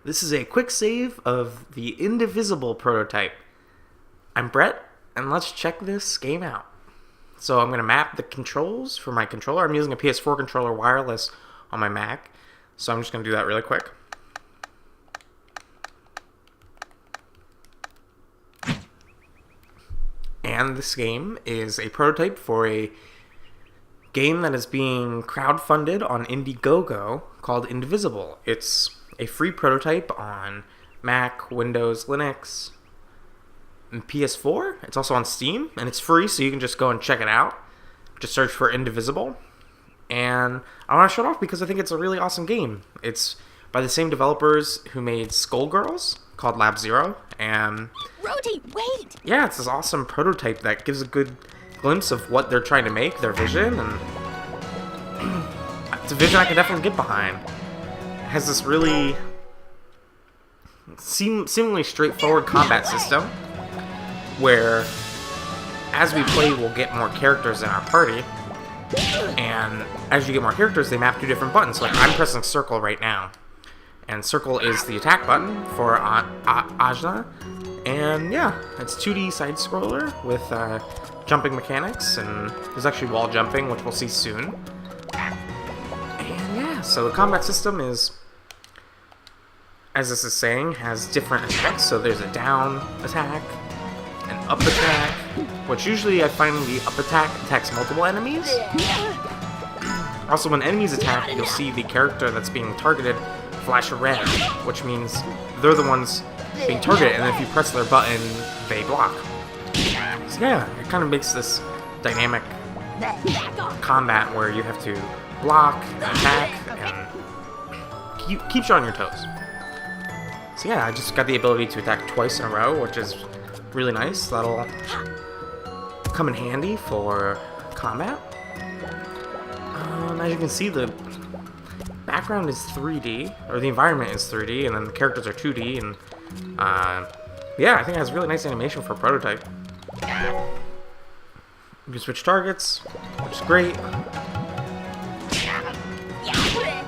This is a quick save of the Indivisible prototype. I'm Brett, and let's check this game out. So I'm going to map the controls for my controller. I'm using a PS4 controller wireless on my Mac, so I'm just going to do that really quick. And this game is a prototype for a game that is being crowdfunded on Indiegogo called Indivisible. It's a free prototype on Mac, Windows, Linux, and PS4. It's also on Steam, and it's free, so you can just go and check it out. Just search for Indivisible. And I want to show it off because I think it's a really awesome game. It's by the same developers who made Skullgirls, called Lab Zero, and Rody, wait! yeah, it's this awesome prototype that gives a good glimpse of what they're trying to make, their vision, and it's a vision I can definitely get behind. It has this really seemingly straightforward combat system where as we play we'll get more characters in our party, and as you get more characters they map to different buttons. Like I'm pressing circle right now, and circle is the attack button for Ajna, and yeah, it's 2D side scroller with jumping mechanics, and there's actually wall jumping, which we'll see soon. And yeah, so the combat system is, as this is saying, has different attacks. So there's a down attack, an up attack, which usually I find the up attack attacks multiple enemies. Also, when enemies attack, you'll see the character that's being targeted flash red, which means they're the ones being targeted, and if you press their button, they block. So yeah, it kind of makes this dynamic combat where you have to block and attack and keeps you on your toes. So yeah, I just got the ability to attack twice in a row, which is really nice. That'll come in handy for combat. As you can see, the background is 3D, or the environment is 3D, and then the characters are 2D, and yeah, I think it has really nice animation for a prototype. You can switch targets, which is great.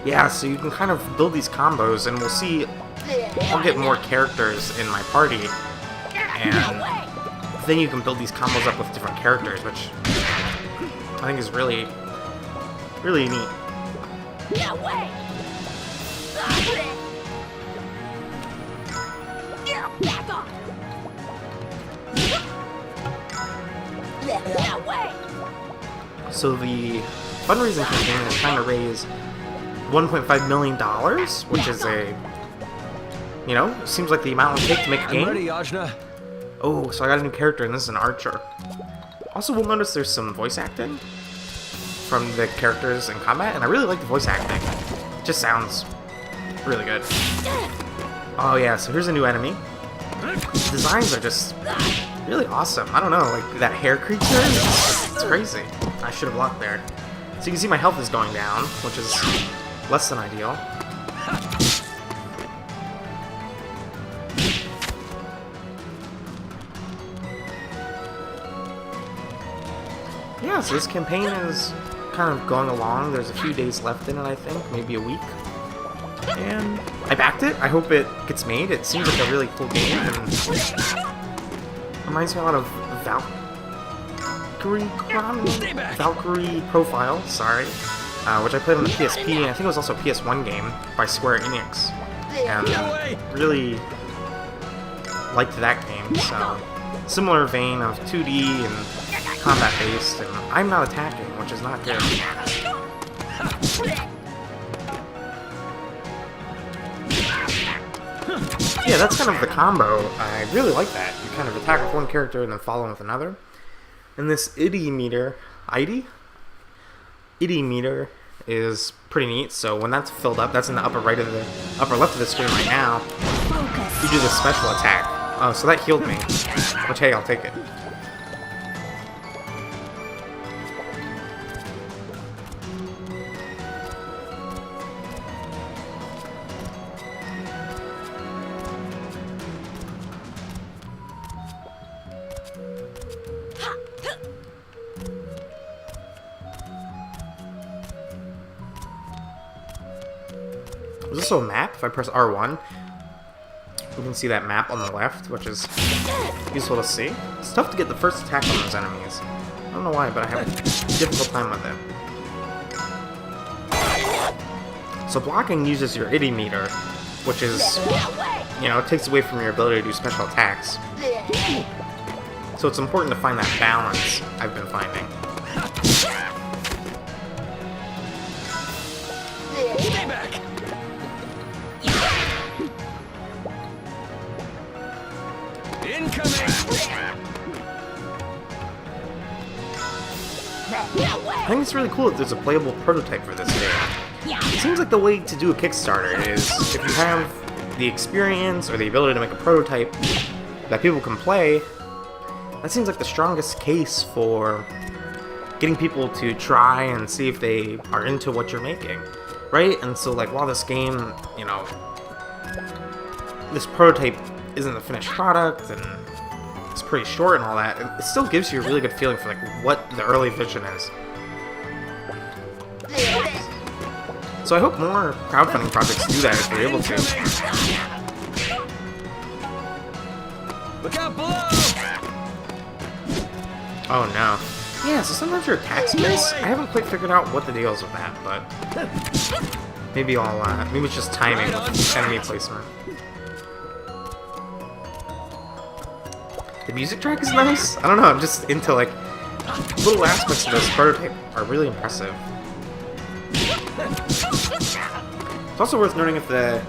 Yeah, so you can kind of build these combos, and we'll see, I'll get more characters in my party, and then you can build these combos up with different characters, which I think is really, really neat. So the fundraising campaign is trying to raise $1.5 million, which is seems like the amount it would take to make a game. I'm ready, Ajna. Oh, so I got a new character, and this is an archer. Also, we'll notice there's some voice acting from the characters in combat, and I really like the voice acting. It just sounds really good. Oh yeah, so here's a new enemy. The designs are just really awesome. I don't know, like that hair creature, it's crazy. I should have blocked there. So you can see my health is going down, which is less than ideal. Yeah, so this campaign is kind of going along. There's a few days left in it, I think, maybe a week. And I backed it. I hope it gets made. It seems like a really cool game, and reminds me a lot of Valkyrie Profile, which I played on the PSP, and I think it was also a PS1 game by Square Enix. And really liked that game, so similar vein of 2D and combat-based, and I'm not attacking, which is not good. Yeah, that's kind of the combo. I really like that. You kind of attack with one character and then follow with another. And this ID meter is pretty neat. So when that's filled up, that's in the upper left of the screen right now. You do this special attack. Oh, so that healed me. Which, hey, I'll take it. There's also a map. If I press R1, You can see that map on the left, which is useful to see. It's tough to get the first attack on those enemies. I don't know why, but I have a difficult time with it. So blocking uses your itty meter, which is, you know, it takes away from your ability to do special attacks. So it's important to find that balance, I've been finding. Stay back. Incoming. I think it's really cool that there's a playable prototype for this game. It seems like the way to do a Kickstarter is if you have the experience or the ability to make a prototype that people can play, that seems like the strongest case for getting people to try and see if they are into what you're making, right? And so, like, while this game, you know, this prototype isn't the finished product and it's pretty short and all that, it still gives you a really good feeling for, like, what the early vision is. So I hope more crowdfunding projects do that if they're able to. Look out below. Oh no. Yeah, so sometimes your attacks miss. I haven't quite figured out what the deal is with that, but maybe maybe it's just timing with enemy placement. The music track is nice. I don't know, I'm just into, like, little aspects of this prototype are really impressive. It's also worth noting if the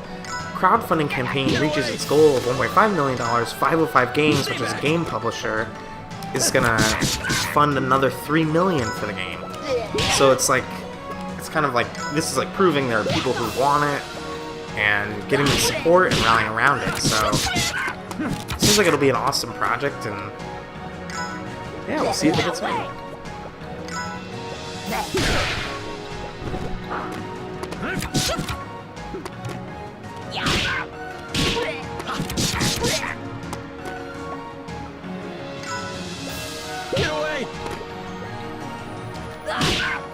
crowdfunding campaign reaches its goal of $1.5 million, 505 Games, which is a game publisher, is gonna fund another $3 million for the game. So it's like, it's kind of like, this is like proving there are people who want it and getting the support and rallying around it. So it seems like it'll be an awesome project, and yeah, we'll see if it gets made. Get away.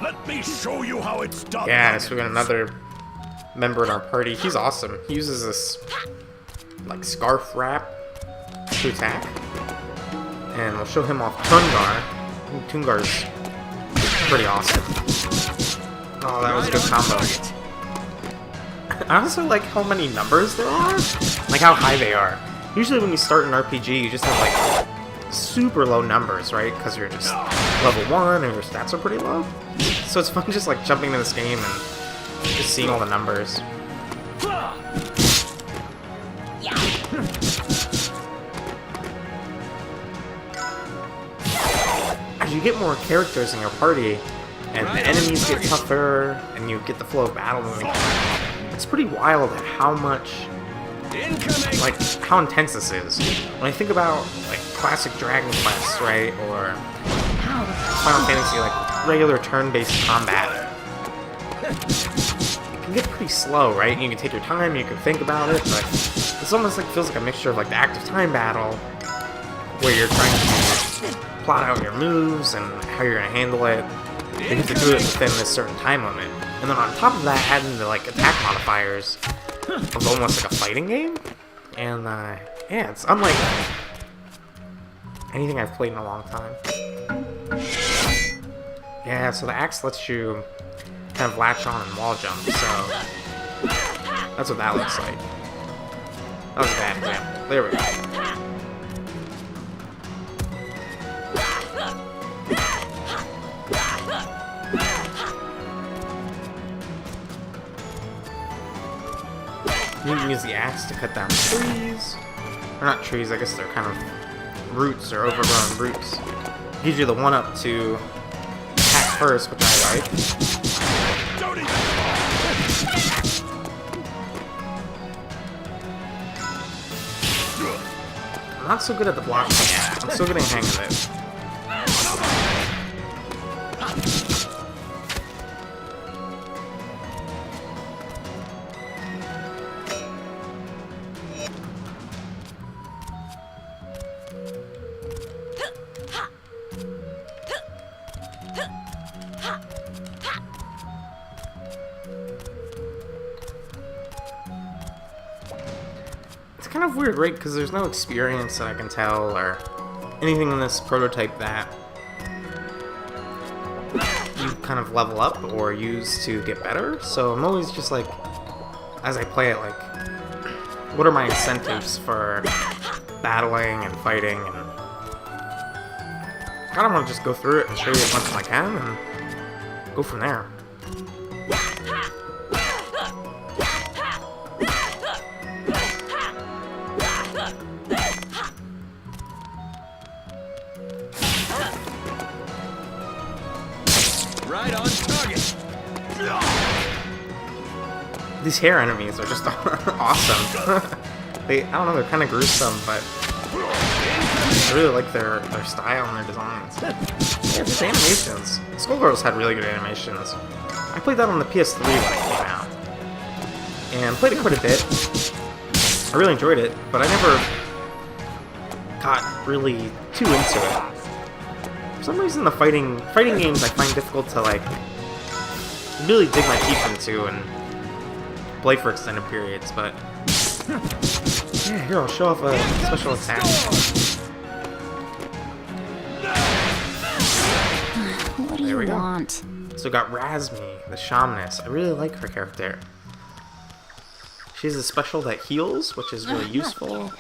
Let me show you how it's done. Yeah, so we got another member in our party. He's awesome. He uses this, like, scarf wrap to attack. And we'll show him off Tungar. Tungar's pretty awesome. Oh, that was a good combo. I also like how many numbers there are. Like how high they are. Usually when you start an RPG, you just have, like, super low numbers, right? Because you're just level 1 and your stats are pretty low. So it's fun just, like, jumping into this game and just seeing all the numbers. As you get more characters in your party, and the enemies get tougher, and you get the flow of battle moving, it's pretty wild how much, like, how intense this is. When I think about, like, classic Dragon Quest, right, or Final Fantasy, like, regular turn-based combat, it can get pretty slow, right? You can take your time, you can think about it, but it's almost like, feels like a mixture of, like, the active time battle, where you're trying to plot out your moves and how you're going to handle it. You have to do it within this certain time limit. And then on top of that, add in the, like, attack modifiers of almost like a fighting game. And, yeah, it's unlike anything I've played in a long time. Yeah, so the axe lets you kind of latch on and wall jump, so that's what that looks like. That was a bad example. There we go. You can use the axe to cut down trees. Or not trees, I guess they're kind of roots or overgrown roots. It gives you the 1-up to attack first, which I like. I'm not so good at the blocking yet. I'm still getting a hang of it. It's kind of weird, right? Because there's no experience that I can tell or anything in this prototype that you kind of level up or use to get better. So I'm always just like, as I play it, like, what are my incentives for battling and fighting? And I kind of want to just go through it and show you as much as I can and go from there. Right on target. These hair enemies are just awesome. I don't know, they're kind of gruesome, but I really like their style and their designs. Yeah, these animations. Skullgirls had really good animations. I played that on the PS3 when it came out. And played it quite a bit. I really enjoyed it, but I never got really too into it. For some reason, the fighting games I find difficult to, like, really dig my teeth into and play for extended periods, but yeah, here, I'll show off a special attack. What do you want? So we got Razmi, the shamaness. I really like her character. She has a special that heals, which is really useful.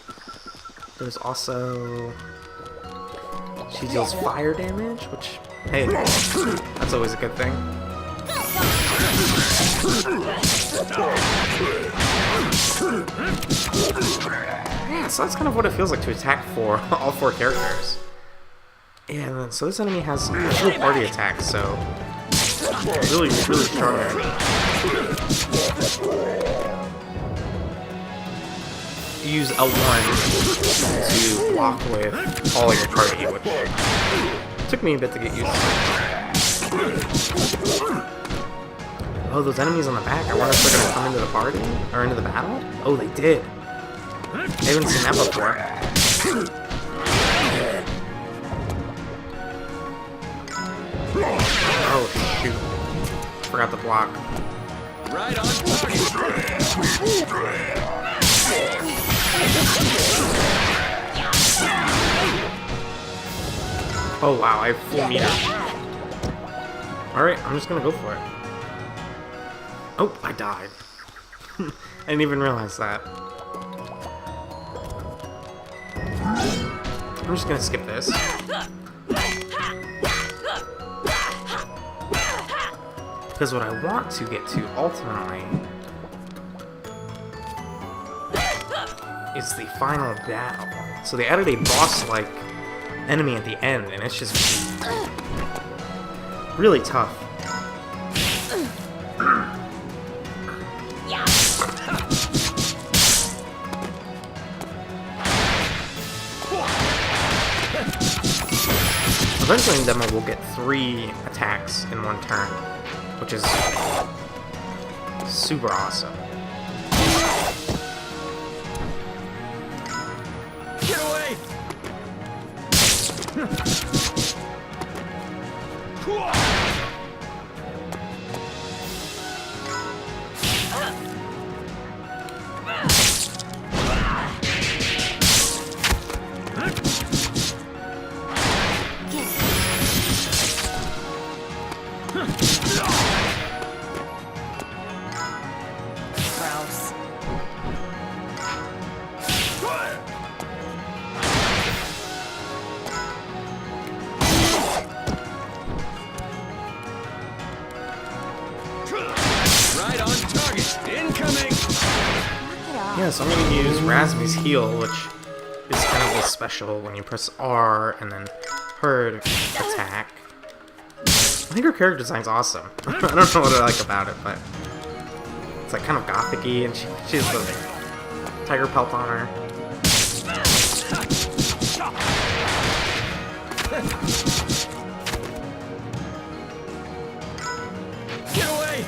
There's also... she deals fire damage, which, hey, that's always a good thing. Yeah, so that's kind of what it feels like to attack for all 4 characters. And so this enemy has no party attacks, so really, really strong enemy. You use L1 to block with all your party, which took me a bit to get used to. Oh, those enemies on the back, I wonder if they're gonna come into the party? Or into the battle? Oh, they did. I haven't seen that before. Oh, shoot. Forgot to block. Right on target. Oh wow, I have full meter. Alright, I'm just gonna go for it. Oh, I died. I didn't even realize that. I'm just gonna skip this. Because what I want to get to, ultimately, is the final battle. So they added a boss-like enemy at the end, and it's just really tough. Eventually in demo we'll get 3 attacks in one turn, which is super awesome. Get away! Gross. Right on target. Incoming. Yeah, so I'm going to use Razmi's heal, which is kind of a special when you press R and then her attack. I think her character design's awesome. I don't know what I like about it, but it's like kind of gothic-y, and she has the tiger pelt on her. Get away!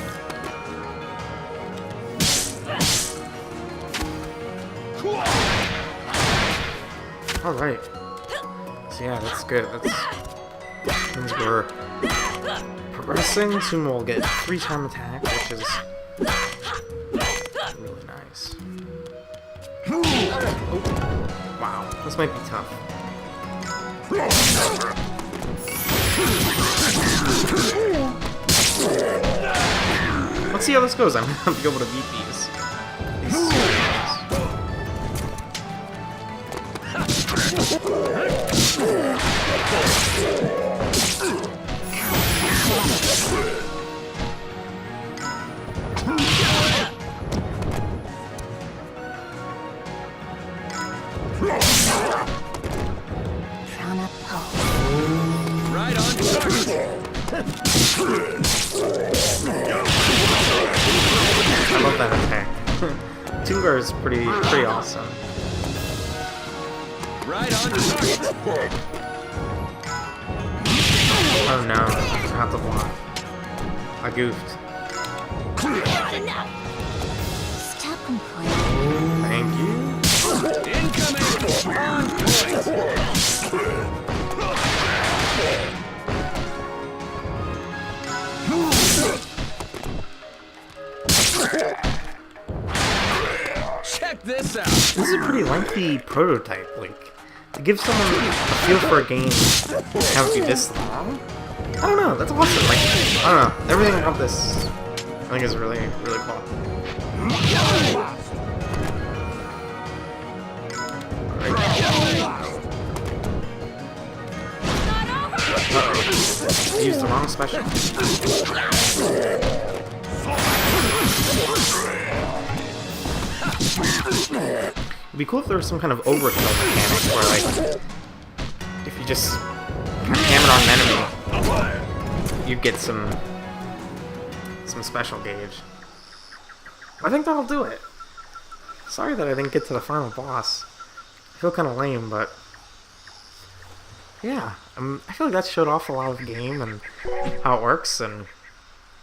Alright. So yeah, that's good. That means we're progressing. Soon we'll get 3-time attack, which is really nice. Wow, this might be tough. Let's see how this goes. I'm gonna be able to beat these Prana pose. Right on target. I love that attack. Tungar is pretty awesome. Right on target. Oh no, I have to block. I goofed. Stop complaining. Thank you. Incoming. On point. Check this out. This is a pretty lengthy prototype. Like, to give someone a feel for a game and have it be this long? I don't know, that's awesome. Like, I don't know, everything about this I think is really, really cool. Uh-oh. Used the wrong special. It'd be cool if there was some kind of overkill mechanic where, like, if you just kind of hammer on an enemy, you'd get some special gauge. I think that'll do it. Sorry that I didn't get to the final boss. I feel kind of lame, but yeah, I feel like that showed off a lot of the game and how it works. And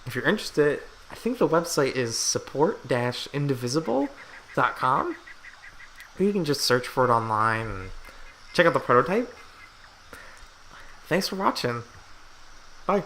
if you're interested, I think the website is support-indivisible.com. Or you can just search for it online and check out the prototype. Thanks for watching. Bye.